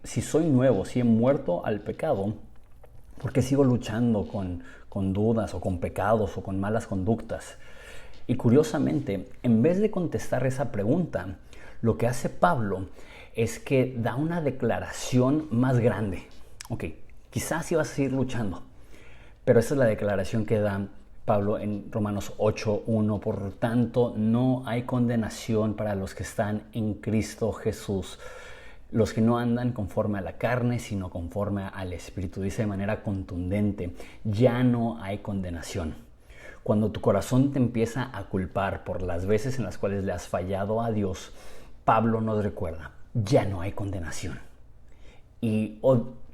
Si soy nuevo, si he muerto al pecado, ¿por qué sigo luchando con dudas o con pecados o con malas conductas? Y curiosamente, en vez de contestar esa pregunta, lo que hace Pablo es que da una declaración más grande. Ok, quizás sí vas a seguir luchando, pero esa es la declaración que da Pablo en Romanos 8:1. Por tanto, no hay condenación para los que están en Cristo Jesús, los que no andan conforme a la carne, sino conforme al Espíritu. Dice de manera contundente, ya no hay condenación. Cuando tu corazón te empieza a culpar por las veces en las cuales le has fallado a Dios, Pablo nos recuerda, ya no hay condenación. Y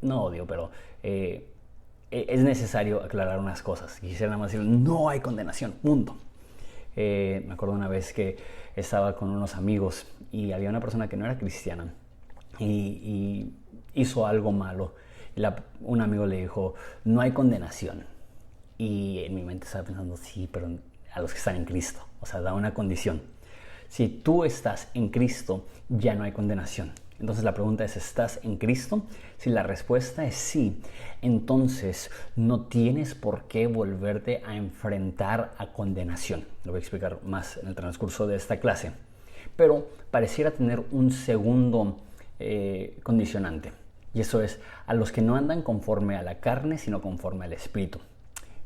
no odio, pero es necesario aclarar unas cosas. Quisiera nada más decir, no hay condenación, punto. Me acuerdo una vez que estaba con unos amigos y había una persona que no era cristiana y hizo algo malo. Y un amigo le dijo, no hay condenación. Y en mi mente estaba pensando, sí, pero a los que están en Cristo. O sea, da una condición. Si tú estás en Cristo, ya no hay condenación. Entonces la pregunta es, ¿estás en Cristo? Si la respuesta es sí, entonces no tienes por qué volverte a enfrentar a condenación. Lo voy a explicar más en el transcurso de esta clase. Pero pareciera tener un segundo condicionante. Y eso es, a los que no andan conforme a la carne, sino conforme al Espíritu.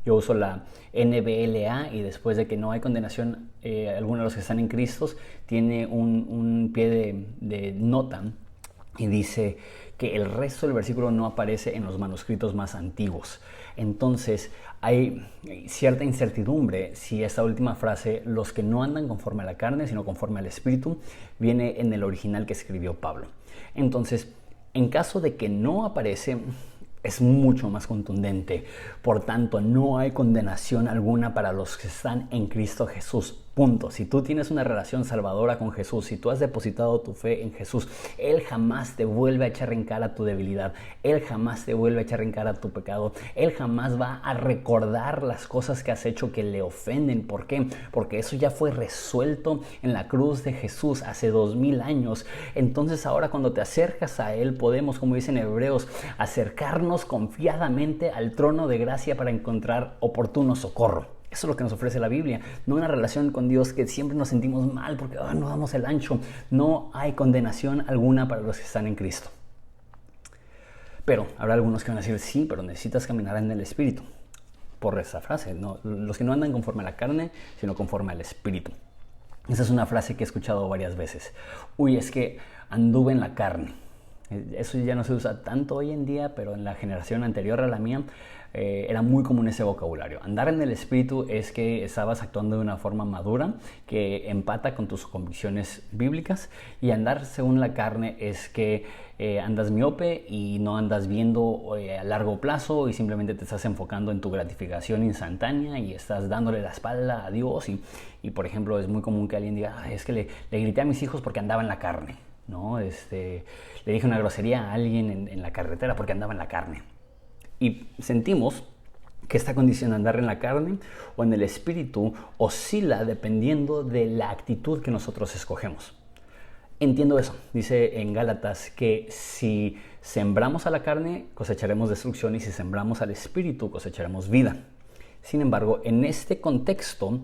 Yo uso la NBLA y después de que no hay condenación, algunos de los que están en Cristo tiene un pie de nota y dice que el resto del versículo no aparece en los manuscritos más antiguos. Entonces hay cierta incertidumbre si esta última frase, los que no andan conforme a la carne, sino conforme al Espíritu, viene en el original que escribió Pablo. Entonces, en caso de que no aparece, es mucho más contundente. Por tanto, no hay condenación alguna para los que están en Cristo Jesús. Punto. Si tú tienes una relación salvadora con Jesús, si tú has depositado tu fe en Jesús, Él jamás te vuelve a echar en cara tu debilidad. Él jamás te vuelve a echar en cara tu pecado. Él jamás va a recordar las cosas que has hecho que le ofenden. ¿Por qué? Porque eso ya fue resuelto en la cruz de Jesús hace 2000 años. Entonces ahora cuando te acercas a Él, podemos, como dicen Hebreos, acercarnos confiadamente al trono de gracia para encontrar oportuno socorro. Eso es lo que nos ofrece la Biblia, no una relación con Dios que siempre nos sentimos mal porque no damos el ancho. No hay condenación alguna para los que están en Cristo. Pero habrá algunos que van a decir, sí, pero necesitas caminar en el Espíritu. Por esa frase, no, los que no andan conforme a la carne, sino conforme al Espíritu. Esa es una frase que he escuchado varias veces. Uy, es que anduve en la carne. Eso ya no se usa tanto hoy en día, pero en la generación anterior a la mía era muy común ese vocabulario. Andar en el Espíritu es que estabas actuando de una forma madura que empata con tus convicciones bíblicas, y andar según la carne es que andas miope y no andas viendo a largo plazo y simplemente te estás enfocando en tu gratificación instantánea y estás dándole la espalda a Dios. Y por ejemplo, es muy común que alguien diga, es que le grité a mis hijos porque andaba en la carne. ¿No? Le dije una grosería a alguien en la carretera porque andaba en la carne. Y sentimos que esta condición de andar en la carne o en el Espíritu oscila dependiendo de la actitud que nosotros escogemos. Entiendo eso. Dice en Gálatas que si sembramos a la carne, cosecharemos destrucción, y si sembramos al Espíritu, cosecharemos vida. Sin embargo, en este contexto,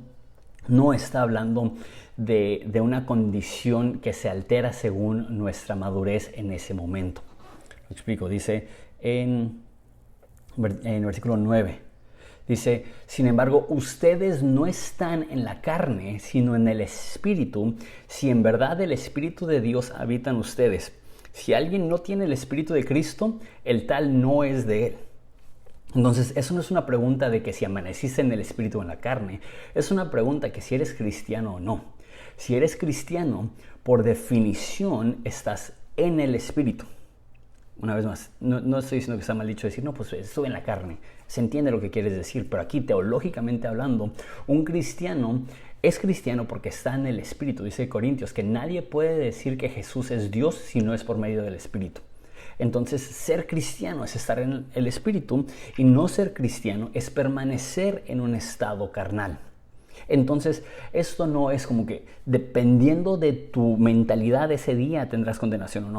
no está hablando de una condición que se altera según nuestra madurez en ese momento. Lo explico, dice en versículo 9. Dice, sin embargo, ustedes no están en la carne, sino en el Espíritu, si en verdad el Espíritu de Dios habita en ustedes. Si alguien no tiene el Espíritu de Cristo, el tal no es de Él. Entonces, eso no es una pregunta de que si amaneciste en el Espíritu o en la carne. Es una pregunta que si eres cristiano o no. Si eres cristiano, por definición, estás en el Espíritu. Una vez más, no estoy diciendo que está mal dicho decir, no, pues estuve en la carne. Se entiende lo que quieres decir, pero aquí, teológicamente hablando, un cristiano es cristiano porque está en el Espíritu. Dice Corintios que nadie puede decir que Jesús es Dios si no es por medio del Espíritu. Entonces, ser cristiano es estar en el Espíritu, y no ser cristiano es permanecer en un estado carnal. Entonces, esto no es como que dependiendo de tu mentalidad ese día tendrás condenación o no.